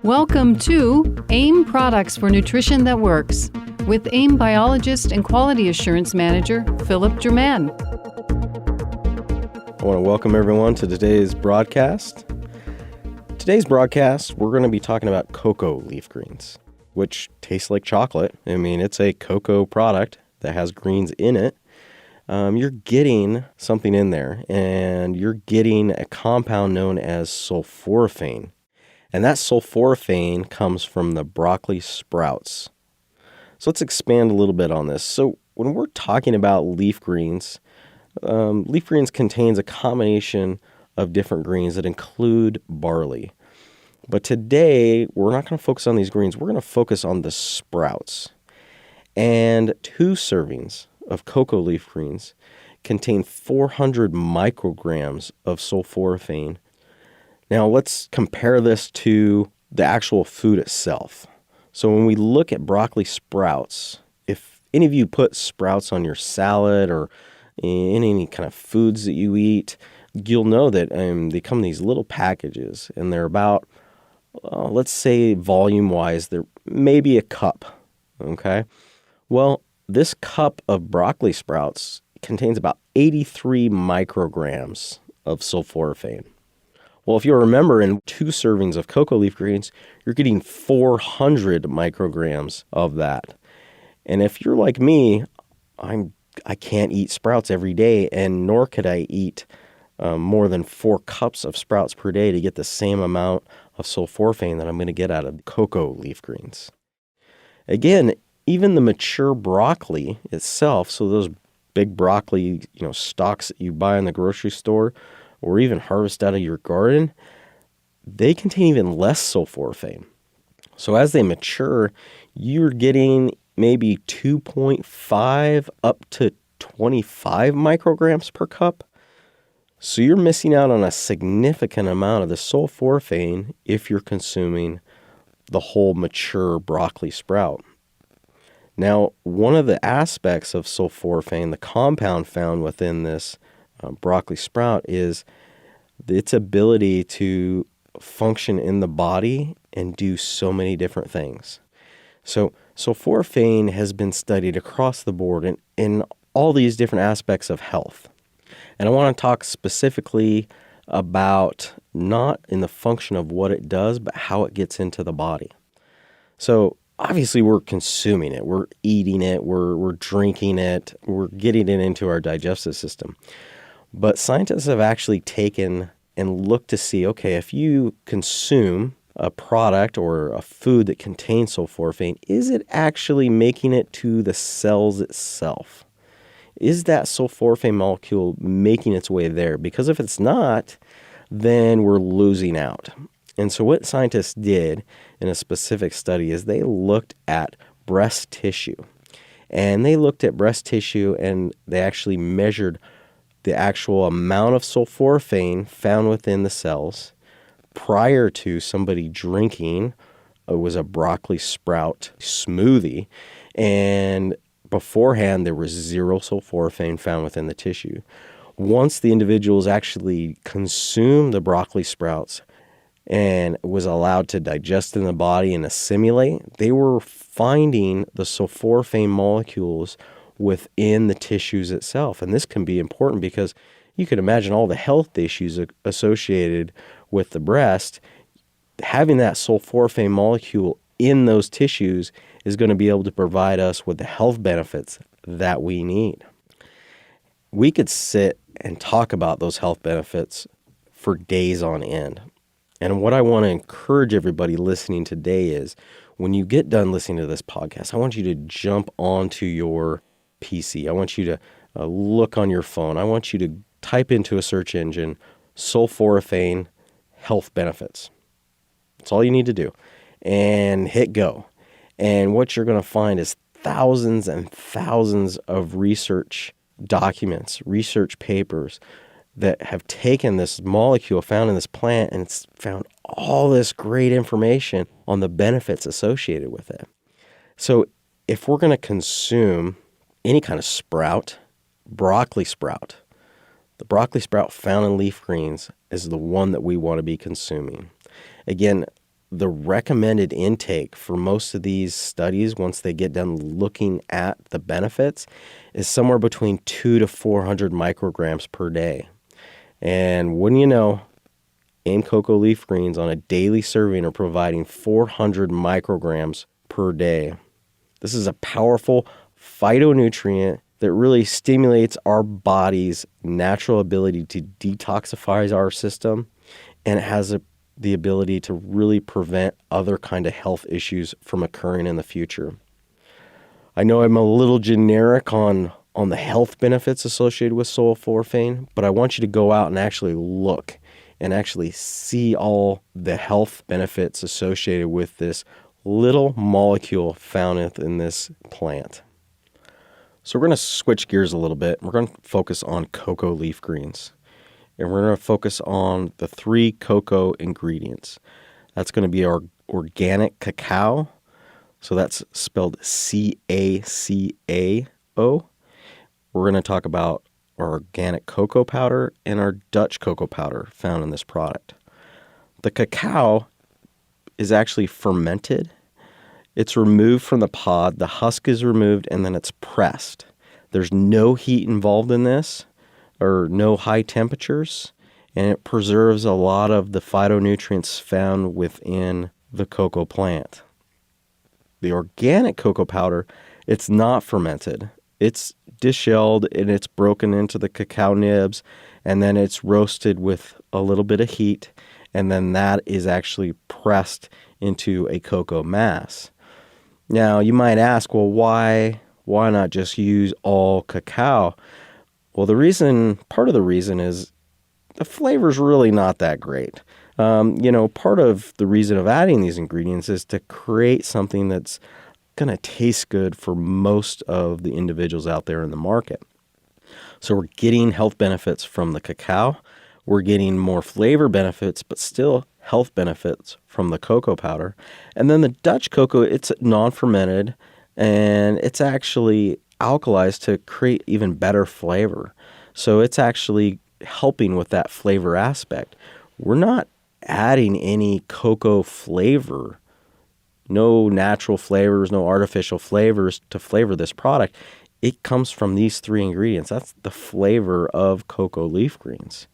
Welcome to AIM Products for Nutrition That Works with AIM Biologist and Quality Assurance Manager, Philip German. I want to welcome everyone to today's broadcast. Today's broadcast, we're going to be talking about cocoa leaf greens, which taste like chocolate. I mean, it's a cocoa product that has greens in it. You're getting something in there, and you're getting a compound known as sulforaphane. And that sulforaphane comes from the broccoli sprouts. So let's expand a little bit on this. So when we're talking about leaf greens contains a combination of different greens that include barley. But today, we're not going to focus on these greens. We're going to focus on the sprouts. And 2 servings of cocoa leaf greens contain 400 micrograms of sulforaphane. Now, let's compare this to the actual food itself. So when we look at broccoli sprouts, if any of you put sprouts on your salad or in any kind of foods that you eat, you'll know that they come in these little packages, and they're about, let's say volume-wise, they're maybe a cup, okay? Well, this cup of broccoli sprouts contains about 83 micrograms of sulforaphane. Well, if you remember, in 2 servings of cocoa leaf greens, you're getting 400 micrograms of that. And if you're like me, I can't eat sprouts every day, and nor could I eat more than 4 cups of sprouts per day to get the same amount of sulforaphane that I'm going to get out of cocoa leaf greens. Again, even the mature broccoli itself, so those big broccoli, stalks that you buy in the grocery store or even harvest out of your garden, they contain even less sulforaphane. So as they mature, you're getting maybe 2.5 up to 25 micrograms per cup. So you're missing out on a significant amount of the sulforaphane if you're consuming the whole mature broccoli sprout. Now, one of the aspects of sulforaphane, the compound found within this broccoli sprout, is its ability to function in the body and do so many different things. So sulforaphane has been studied across the board in all these different aspects of health. And I want to talk specifically about not in the function of what it does, but how it gets into the body. So obviously we're consuming it, we're eating it, we're drinking it, we're getting it into our digestive system. But scientists have actually taken and looked to see, okay, if you consume a product or a food that contains sulforaphane, is it actually making it to the cells itself? Is that sulforaphane molecule making its way there? Because if it's not, then we're losing out. And so what scientists did in a specific study is they looked at breast tissue. And they looked at breast tissue and they actually measured the actual amount of sulforaphane found within the cells prior to somebody drinking was a broccoli sprout smoothie. And beforehand, there was 0 sulforaphane found within the tissue. Once the individuals actually consumed the broccoli sprouts and was allowed to digest in the body and assimilate, they were finding the sulforaphane molecules within the tissues itself. And this can be important because you can imagine all the health issues associated with the breast. Having that sulforaphane molecule in those tissues is going to be able to provide us with the health benefits that we need. We could sit and talk about those health benefits for days on end. And what I want to encourage everybody listening today is when you get done listening to this podcast, I want you to jump onto your PC. I want you to look on your phone. I want you to type into a search engine, sulforaphane health benefits. That's all you need to do. And hit go. And what you're going to find is thousands and thousands of research documents, research papers that have taken this molecule found in this plant and it's found all this great information on the benefits associated with it. So if we're going to consume any kind of sprout, broccoli sprout, the broccoli sprout found in leaf greens is the one that we want to be consuming. Again, the recommended intake for most of these studies, once they get done looking at the benefits, is somewhere between 200 to 400 micrograms per day. And wouldn't you know, AIM Cocoa Leaf Greens on a daily serving are providing 400 micrograms per day. This is a powerful phytonutrient that really stimulates our body's natural ability to detoxify our system, and it has the ability to really prevent other kind of health issues from occurring in the future. I know I'm a little generic on the health benefits associated with sulforaphane, but I want you to go out and actually look and actually see all the health benefits associated with this little molecule found in this plant. So we're going to switch gears a little bit. We're going to focus on cocoa leaf greens. And we're going to focus on the 3 cocoa ingredients. That's going to be our organic cacao. So that's spelled CACAO. We're going to talk about our organic cocoa powder and our Dutch cocoa powder found in this product. The cacao is actually fermented. It's removed from the pod, the husk is removed, and then it's pressed. There's no heat involved in this, or no high temperatures, and it preserves a lot of the phytonutrients found within the cocoa plant. The organic cocoa powder, it's not fermented. It's deshelled and it's broken into the cacao nibs, and then it's roasted with a little bit of heat, and then that is actually pressed into a cocoa mass. Now, you might ask, well, why not just use all cacao? Well, part of the reason is the flavor's really not that great. Part of the reason of adding these ingredients is to create something that's going to taste good for most of the individuals out there in the market. So we're getting health benefits from the cacao. We're getting more flavor benefits, but still health benefits from the cocoa powder. And then the Dutch cocoa, it's non-fermented, and it's actually alkalized to create even better flavor. So it's actually helping with that flavor aspect. We're not adding any cocoa flavor, no natural flavors, no artificial flavors to flavor this product. It comes from these 3 ingredients. That's the flavor of cocoa leaf greens.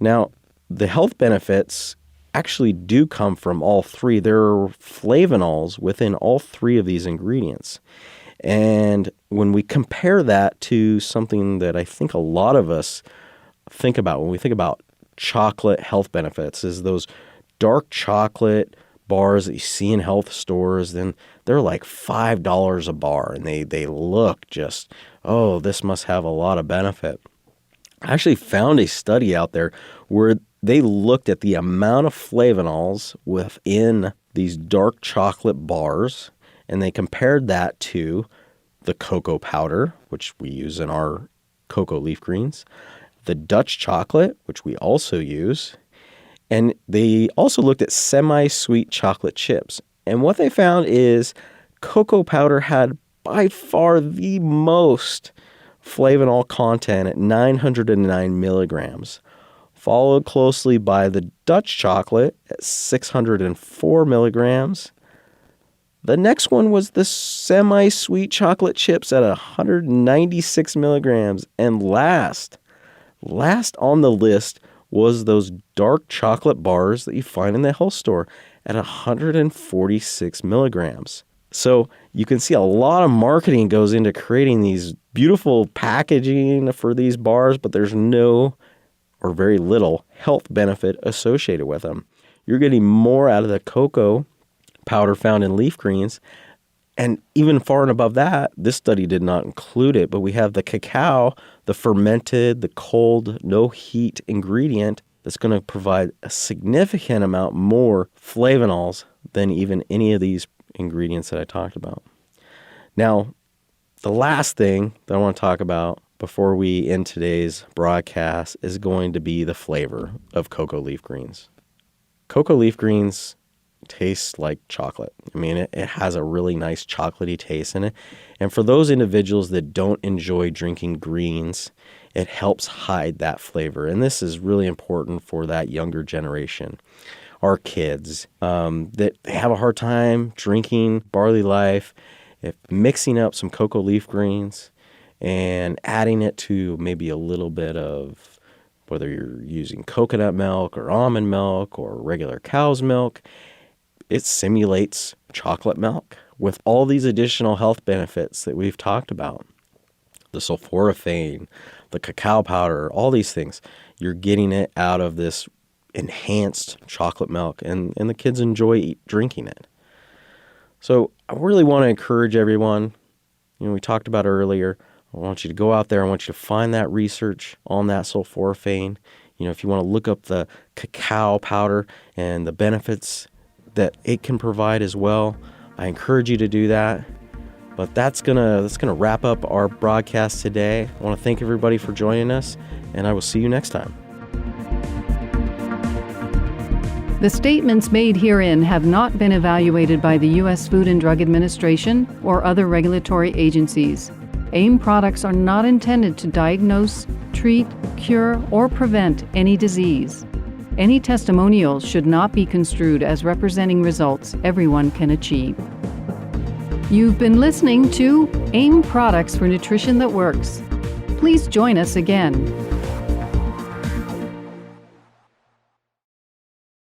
Now, the health benefits actually do come from all 3. There are flavonols within all 3 of these ingredients. And when we compare that to something that I think a lot of us think about when we think about chocolate health benefits, is those dark chocolate bars that you see in health stores, then they're like $5 a bar, and they look just, oh, this must have a lot of benefit. I actually found a study out there where they looked at the amount of flavonols within these dark chocolate bars, and they compared that to the cocoa powder, which we use in our cocoa leaf greens, the Dutch chocolate, which we also use, and they also looked at semi-sweet chocolate chips. And what they found is cocoa powder had by far the most flavonol content at 909 milligrams, followed closely by the Dutch chocolate at 604 milligrams. The next one was the semi-sweet chocolate chips at 196 milligrams. And last on the list was those dark chocolate bars that you find in the health store at 146 milligrams. So you can see a lot of marketing goes into creating these beautiful packaging for these bars, but there's no or very little health benefit associated with them. You're getting more out of the cocoa powder found in leaf greens. And even far and above that, this study did not include it, but we have the cacao, the fermented, the cold, no heat ingredient that's going to provide a significant amount more flavonols than even any of these ingredients that I talked about. Now, the last thing that I want to talk about before we end today's broadcast is going to be the flavor of cocoa leaf greens. Cocoa leaf greens tastes like chocolate. I mean, it has a really nice chocolatey taste in it. And for those individuals that don't enjoy drinking greens, it helps hide that flavor. And this is really important for that younger generation. our kids that have a hard time drinking Barley Life, if mixing up some cocoa leaf greens and adding it to maybe a little bit of, whether you're using coconut milk or almond milk or regular cow's milk, it simulates chocolate milk with all these additional health benefits that we've talked about. The sulforaphane, the cacao powder, all these things. You're getting it out of this enhanced chocolate milk, and the kids enjoy drinking it. So I really want to encourage everyone, we talked about earlier, I want you to go out there, I want you to find that research on that sulforaphane. If you want to look up the cacao powder and the benefits that it can provide as well, I encourage you to do that. But that's gonna wrap up our broadcast today. I want to thank everybody for joining us, and I will see you next time. The statements made herein have not been evaluated by the U.S. Food and Drug Administration or other regulatory agencies. AIM products are not intended to diagnose, treat, cure, or prevent any disease. Any testimonials should not be construed as representing results everyone can achieve. You've been listening to AIM Products for Nutrition That Works. Please join us again.